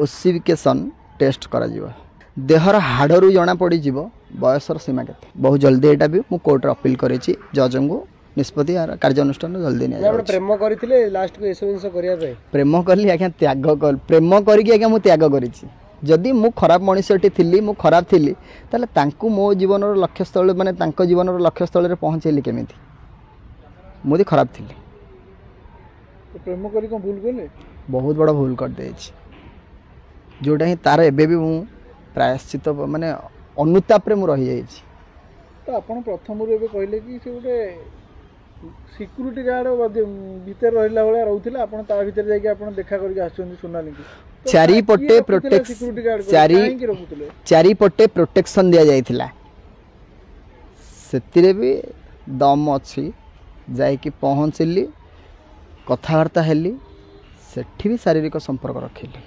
Ossification test करा there हाड़ू जना पड़ी बयसर सीमा के बहुत जल्दी यहाँ भी मुझे कोर्ट अपील करी जज को निष्पत्ति कार्यानुष्ठान जल्दी नहीं प्रेम करते लास्ट को ये सब जिन प्रेम कली आज्ञा त्याग कर प्रेम करके आज्ञा मुझे त्याग करी जदि मु खराब मनीषटी थी मु खराब थी ताले मो जीवन लक्ष्यस्थल माने जीवन लक्ष्यस्थल पहुँचेली केमी मुझे खराब थी प्रेम कर भूल कले बहुत बड़ा भूल कर दे जोटा ही तार एबे भी मु प्रायश्चित माने अनुताप रे मु रही जाई तो आपण प्रथम रे कहले कि से गोटे सिक्यूरीटी गार्ड भीतर रहिला बेला रहउथिला आपण ता भीतर जाई कि आपण देखा करके आछन सोनाली की चारि पट्टे प्रोटेक्ट सिक्यूरीटी गार्ड चारि पट्टे प्रोटेक्शन दिया जाइथिला सेतिरे भी दम अछि जाई कि पहुँचली कथावार्ता हेली सेठी भी शारीरिक संपर्क रखिली।